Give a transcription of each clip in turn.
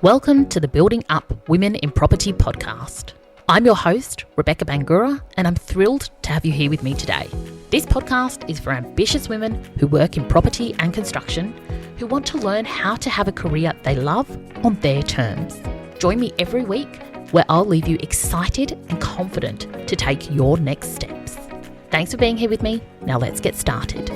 Welcome to the Building Up Women in Property podcast. I'm your host, Rebecca Bangura, and I'm thrilled to have you here with me today. This podcast is for ambitious women who work in property and construction who want to learn how to have a career they love on their terms. Join me every week where I'll leave you excited and confident to take your next steps. Thanks for being here with me. Now let's get started.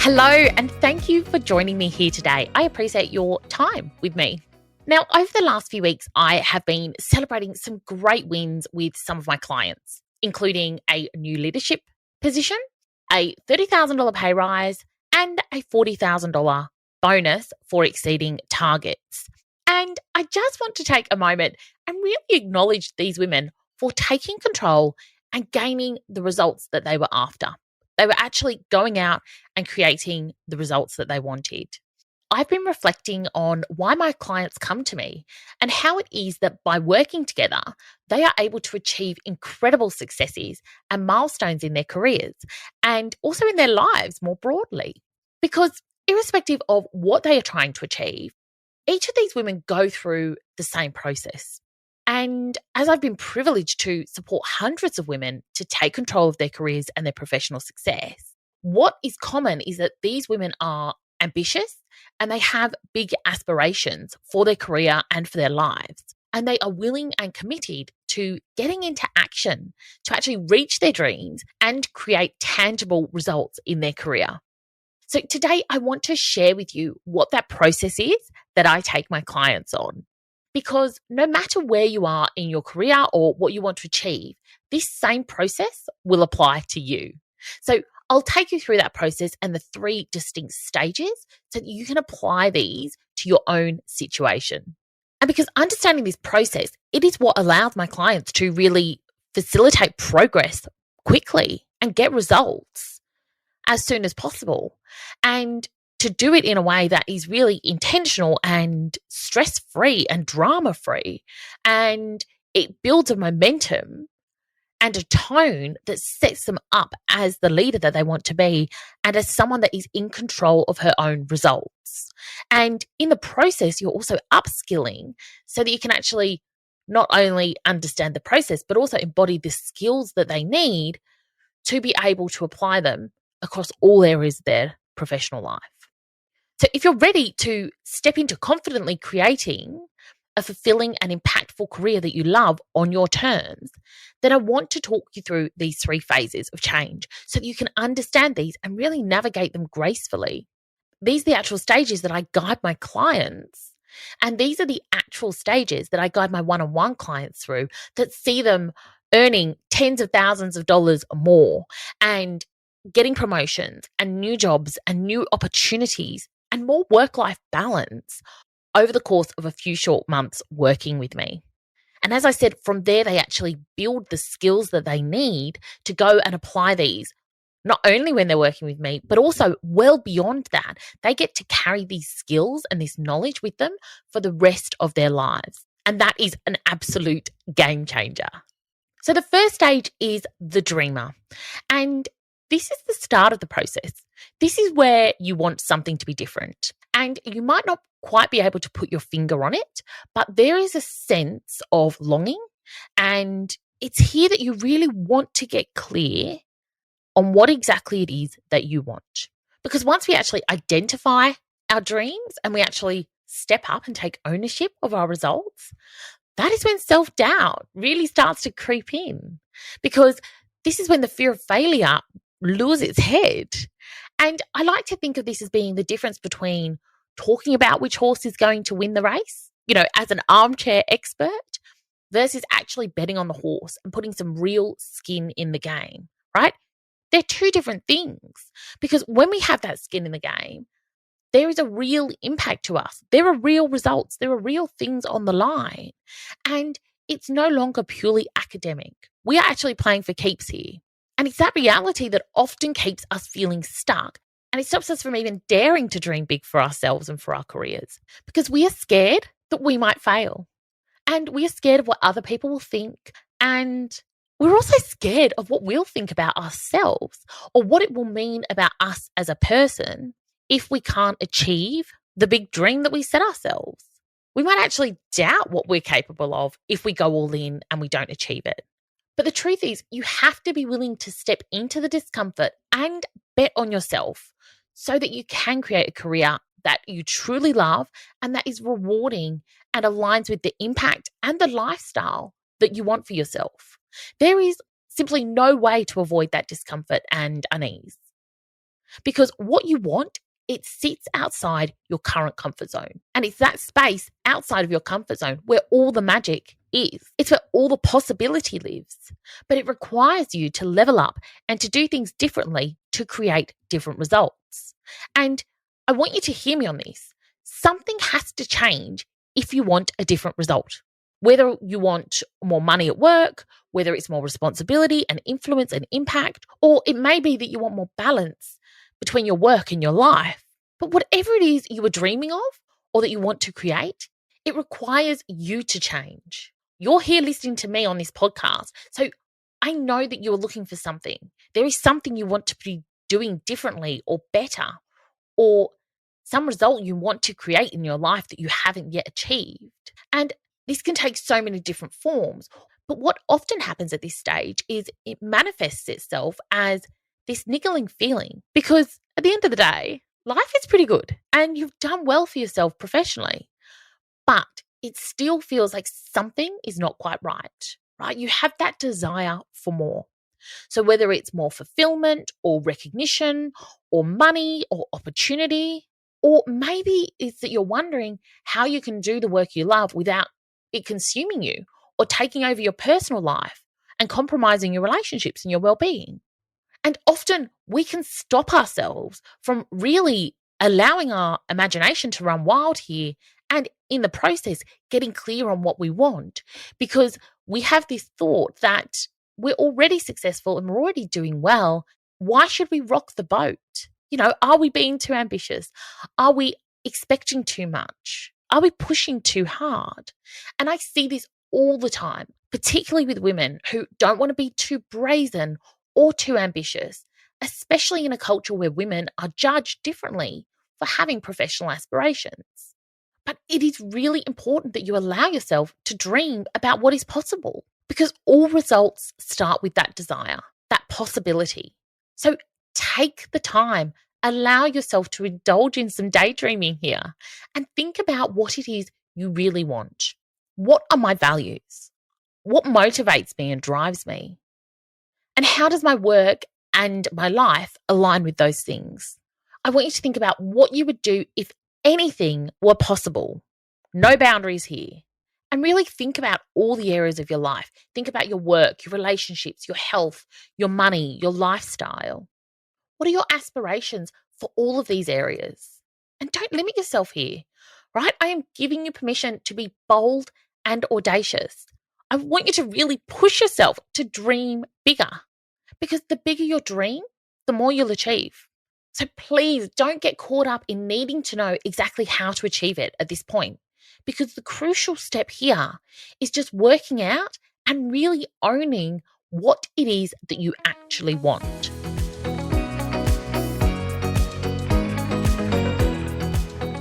Hello, and thank you for joining me here today. I appreciate your time with me. Now, over the last few weeks, I have been celebrating some great wins with some of my clients, including a new leadership position, a $30,000 pay rise, and a $40,000 bonus for exceeding targets. And I just want to take a moment and really acknowledge these women for taking control and gaining the results that they were after. They were actually going out and creating the results that they wanted. I've been reflecting on why my clients come to me and how it is that by working together, they are able to achieve incredible successes and milestones in their careers and also in their lives more broadly. Because irrespective of what they are trying to achieve, each of these women go through the same process. And as I've been privileged to support hundreds of women to take control of their careers and their professional success, what is common is that these women are ambitious and they have big aspirations for their career and for their lives. And they are willing and committed to getting into action to actually reach their dreams and create tangible results in their career. So today I want to share with you what that process is that I take my clients on. Because no matter where you are in your career or what you want to achieve, this same process will apply to you. So I'll take you through that process and the three distinct stages so that you can apply these to your own situation. And because understanding this process, it is what allows my clients to really facilitate progress quickly and get results as soon as possible. And to do it in a way that is really intentional and stress-free and drama-free. And it builds a momentum and a tone that sets them up as the leader that they want to be and as someone that is in control of her own results. And in the process, you're also upskilling so that you can actually not only understand the process, but also embody the skills that they need to be able to apply them across all areas of their professional life. So if you're ready to step into confidently creating a fulfilling and impactful career that you love on your terms, then I want to talk you through these three phases of change so that you can understand these and really navigate them gracefully. These are the actual stages that I guide my clients, and these are the actual stages that I guide my one-on-one clients through that see them earning tens of thousands of dollars more and getting promotions and new jobs and new opportunities and more work-life balance over the course of a few short months working with me. And as I said, from there, they actually build the skills that they need to go and apply these, not only when they're working with me, but also well beyond that. They get to carry these skills and this knowledge with them for the rest of their lives. And that is an absolute game changer. So the first stage is the dreamer. And this is the start of the process. This is where you want something to be different. And you might not quite be able to put your finger on it, but there is a sense of longing. And it's here that you really want to get clear on what exactly it is that you want. Because once we actually identify our dreams and we actually step up and take ownership of our results, that is when self-doubt really starts to creep in. Because this is when the fear of failure lures its head. And I like to think of this as being the difference between talking about which horse is going to win the race, as an armchair expert, versus actually betting on the horse and putting some real skin in the game, right? They're two different things, because when we have that skin in the game, there is a real impact to us. There are real results. There are real things on the line. And it's no longer purely academic. We are actually playing for keeps here. And it's that reality that often keeps us feeling stuck. And it stops us from even daring to dream big for ourselves and for our careers, because we are scared that we might fail. And we are scared of what other people will think. And we're also scared of what we'll think about ourselves or what it will mean about us as a person if we can't achieve the big dream that we set ourselves. We might actually doubt what we're capable of if we go all in and we don't achieve it. But the truth is, you have to be willing to step into the discomfort and bet on yourself so that you can create a career that you truly love and that is rewarding and aligns with the impact and the lifestyle that you want for yourself. There is simply no way to avoid that discomfort and unease. Because what you want, it sits outside your current comfort zone. And it's that space outside of your comfort zone where all the magic is. It's where all the possibility lives. But it requires you to level up and to do things differently to create different results. And I want you to hear me on this. Something has to change if you want a different result. Whether you want more money at work, whether it's more responsibility and influence and impact, or it may be that you want more balance between your work and your life. But whatever it is you are dreaming of or that you want to create, it requires you to change. You're here listening to me on this podcast, so I know that you are looking for something. There is something you want to be doing differently or better, or some result you want to create in your life that you haven't yet achieved. And this can take so many different forms. But what often happens at this stage is it manifests itself as this niggling feeling, because at the end of the day, life is pretty good and you've done well for yourself professionally, but it still feels like something is not quite right? You have that desire for more. So whether it's more fulfillment or recognition or money or opportunity, or maybe it's that you're wondering how you can do the work you love without it consuming you or taking over your personal life and compromising your relationships and your well-being. And often we can stop ourselves from really allowing our imagination to run wild here and in the process getting clear on what we want, because we have this thought that we're already successful and we're already doing well. Why should we rock the boat? Are we being too ambitious? Are we expecting too much? Are we pushing too hard? And I see this all the time, particularly with women who don't want to be too brazen or too ambitious, especially in a culture where women are judged differently for having professional aspirations. But it is really important that you allow yourself to dream about what is possible, because all results start with that desire, that possibility. So take the time, allow yourself to indulge in some daydreaming here and think about what it is you really want. What are my values? What motivates me and drives me? And how does my work and my life align with those things? I want you to think about what you would do if anything were possible. No boundaries here. And really think about all the areas of your life. Think about your work, your relationships, your health, your money, your lifestyle. What are your aspirations for all of these areas? And don't limit yourself here, right? I am giving you permission to be bold and audacious. I want you to really push yourself to dream bigger, because the bigger your dream, the more you'll achieve. So please don't get caught up in needing to know exactly how to achieve it at this point, because the crucial step here is just working out and really owning what it is that you actually want.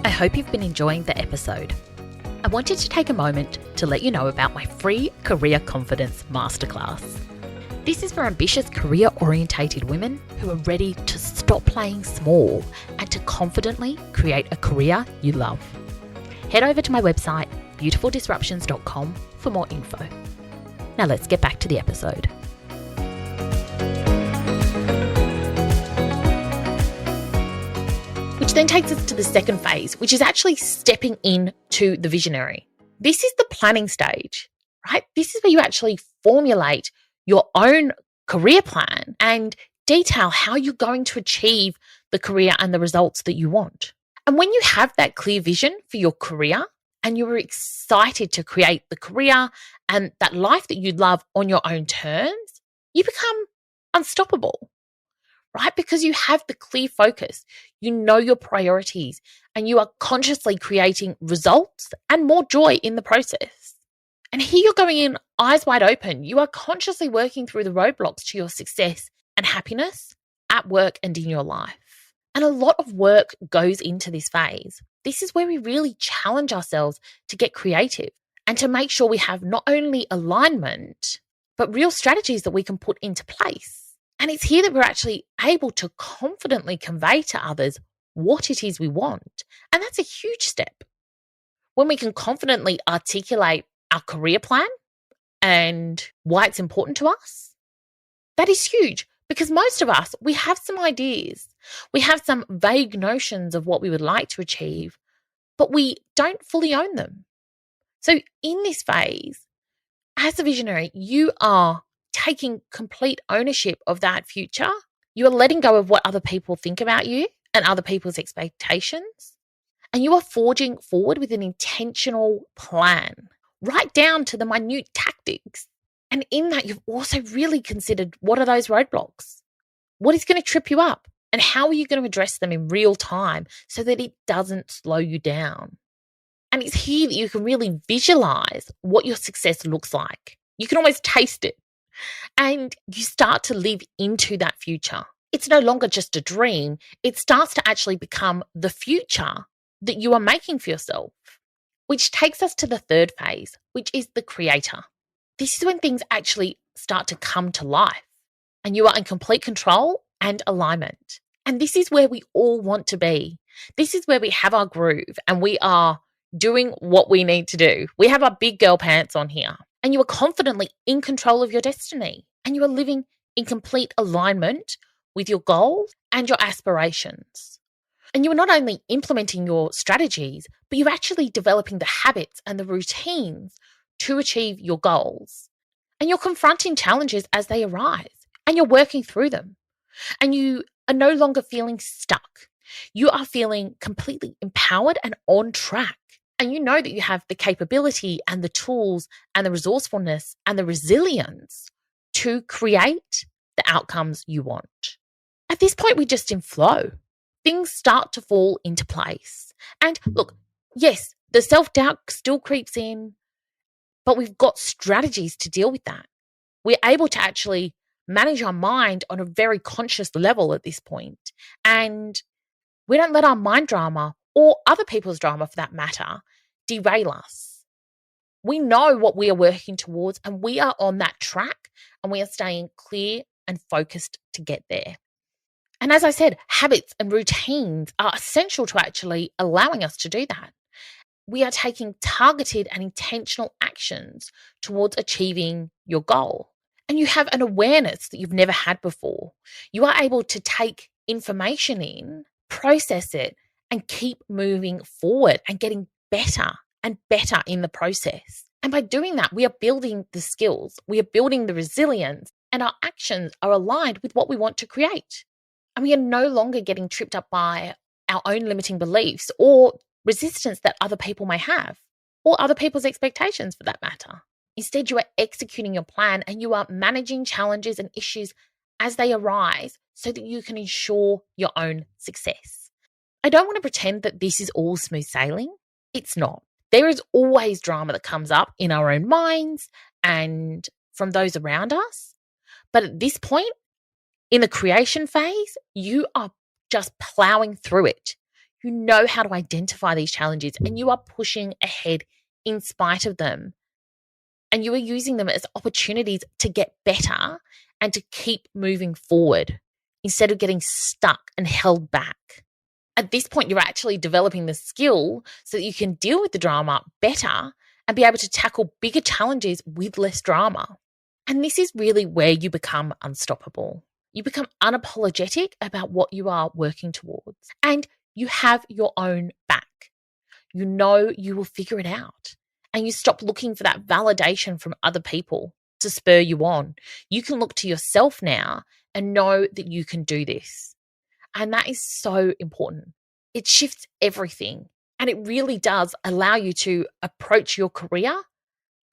I hope you've been enjoying the episode. I wanted to take a moment to let you know about my free Career Confidence Masterclass. This is for ambitious career-orientated women who are ready to stop playing small and to confidently create a career you love. Head over to my website, beautifuldisruptions.com, for more info. Now let's get back to the episode. Which then takes us to the second phase, which is actually stepping into the visionary. This is the planning stage, right? This is where you actually formulate your own career plan and detail how you're going to achieve the career and the results that you want. And when you have that clear vision for your career and you're excited to create the career and that life that you love on your own terms, you become unstoppable, right? Because you have the clear focus, you know your priorities, and you are consciously creating results and more joy in the process. And here you're going in eyes wide open. You are consciously working through the roadblocks to your success and happiness at work and in your life. And a lot of work goes into this phase. This is where we really challenge ourselves to get creative and to make sure we have not only alignment, but real strategies that we can put into place. And it's here that we're actually able to confidently convey to others what it is we want. And that's a huge step. When we can confidently articulate our career plan and why it's important to us, that is huge. Because most of us, we have some ideas. We have some vague notions of what we would like to achieve, but we don't fully own them. So in this phase, as a visionary, you are taking complete ownership of that future. You are letting go of what other people think about you and other people's expectations. And you are forging forward with an intentional plan, right down to the minute tactics. And in that, you've also really considered, what are those roadblocks? What is going to trip you up? And how are you going to address them in real time so that it doesn't slow you down? And it's here that you can really visualize what your success looks like. You can almost taste it. And you start to live into that future. It's no longer just a dream. It starts to actually become the future that you are making for yourself. Which takes us to the third phase, which is the creator. This is when things actually start to come to life and you are in complete control and alignment. And this is where we all want to be. This is where we have our groove and we are doing what we need to do. We have our big girl pants on here and you are confidently in control of your destiny and you are living in complete alignment with your goals and your aspirations. And you are not only implementing your strategies, but you're actually developing the habits and the routines to achieve your goals. And you're confronting challenges as they arise and you're working through them. And you are no longer feeling stuck. You are feeling completely empowered and on track. And you know that you have the capability and the tools and the resourcefulness and the resilience to create the outcomes you want. At this point, we're just in flow. Things start to fall into place. And look, yes, the self-doubt still creeps in, but we've got strategies to deal with that. We're able to actually manage our mind on a very conscious level at this point. And we don't let our mind drama or other people's drama for that matter derail us. We know what we are working towards and we are on that track and we are staying clear and focused to get there. And as I said, habits and routines are essential to actually allowing us to do that. We are taking targeted and intentional actions towards achieving your goal. And you have an awareness that you've never had before. You are able to take information in, process it, and keep moving forward and getting better and better in the process. And by doing that, we are building the skills, we are building the resilience, and our actions are aligned with what we want to create. And we are no longer getting tripped up by our own limiting beliefs or resistance that other people may have, or other people's expectations for that matter. Instead, you are executing your plan and you are managing challenges and issues as they arise so that you can ensure your own success. I don't want to pretend that this is all smooth sailing. It's not. There is always drama that comes up in our own minds and from those around us. But at this point, in the creation phase, you are just plowing through it. You know how to identify these challenges and you are pushing ahead in spite of them. And you are using them as opportunities to get better and to keep moving forward instead of getting stuck and held back. At this point, you're actually developing the skill so that you can deal with the drama better and be able to tackle bigger challenges with less drama. And this is really where you become unstoppable. You become unapologetic about what you are working towards. And you have your own back. You know you will figure it out. And you stop looking for that validation from other people to spur you on. You can look to yourself now and know that you can do this. And that is so important. It shifts everything. And it really does allow you to approach your career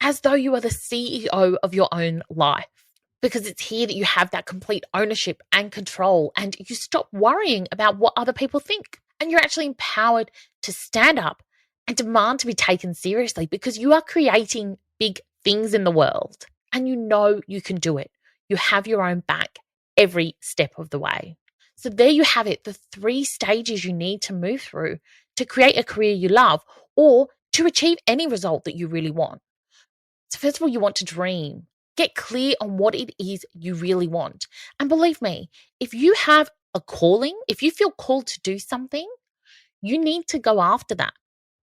as though you are the CEO of your own life. Because it's here that you have that complete ownership and control and you stop worrying about what other people think. And you're actually empowered to stand up and demand to be taken seriously because you are creating big things in the world and you know you can do it. You have your own back every step of the way. So there you have it, the 3 stages you need to move through to create a career you love or to achieve any result that you really want. So first of all, you want to dream. Get clear on what it is you really want. And believe me, if you have a calling, if you feel called to do something, you need to go after that.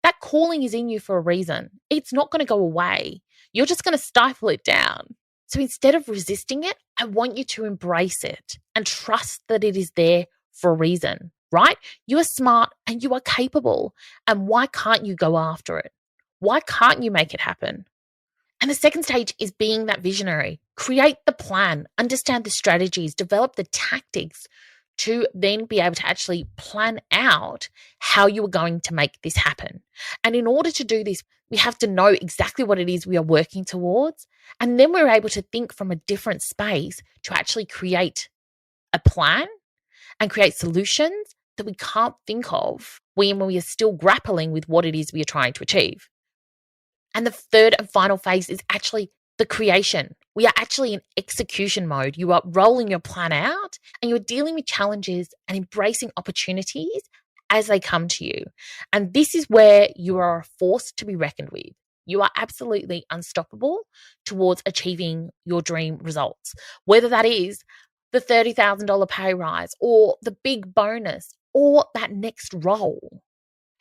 That calling is in you for a reason. It's not going to go away. You're just going to stifle it down. So instead of resisting it, I want you to embrace it and trust that it is there for a reason, right? You are smart and you are capable. And why can't you go after it? Why can't you make it happen? And the second stage is being that visionary. Create the plan, understand the strategies, develop the tactics to then be able to actually plan out how you are going to make this happen. And in order to do this, we have to know exactly what it is we are working towards. And then we're able to think from a different space to actually create a plan and create solutions that we can't think of when we are still grappling with what it is we are trying to achieve. And the third and final phase is actually the creation. We are actually in execution mode. You are rolling your plan out and you're dealing with challenges and embracing opportunities as they come to you. And this is where you are a force to be reckoned with. You are absolutely unstoppable towards achieving your dream results, whether that is the $30,000 pay rise or the big bonus or that next role.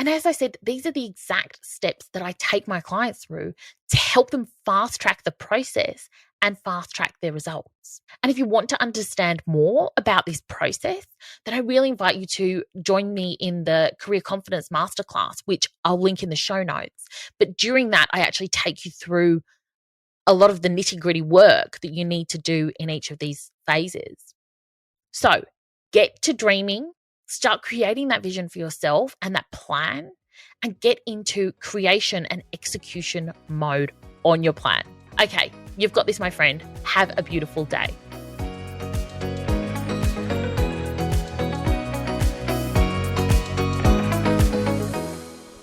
And as I said, these are the exact steps that I take my clients through to help them fast track the process and fast track their results. And if you want to understand more about this process, then I really invite you to join me in the Career Confidence Masterclass, which I'll link in the show notes. But during that, I actually take you through a lot of the nitty-gritty work that you need to do in each of these phases. So get to dreaming. Start creating that vision for yourself and that plan and get into creation and execution mode on your plan. Okay, you've got this, my friend. Have a beautiful day.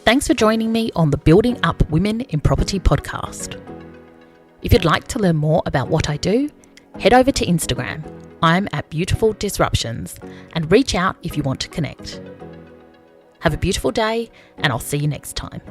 Thanks for joining me on the Building Up Women in Property podcast. If you'd like to learn more about what I do, head over to Instagram. I'm at Beautiful Disruptions and reach out if you want to connect. Have a beautiful day and I'll see you next time.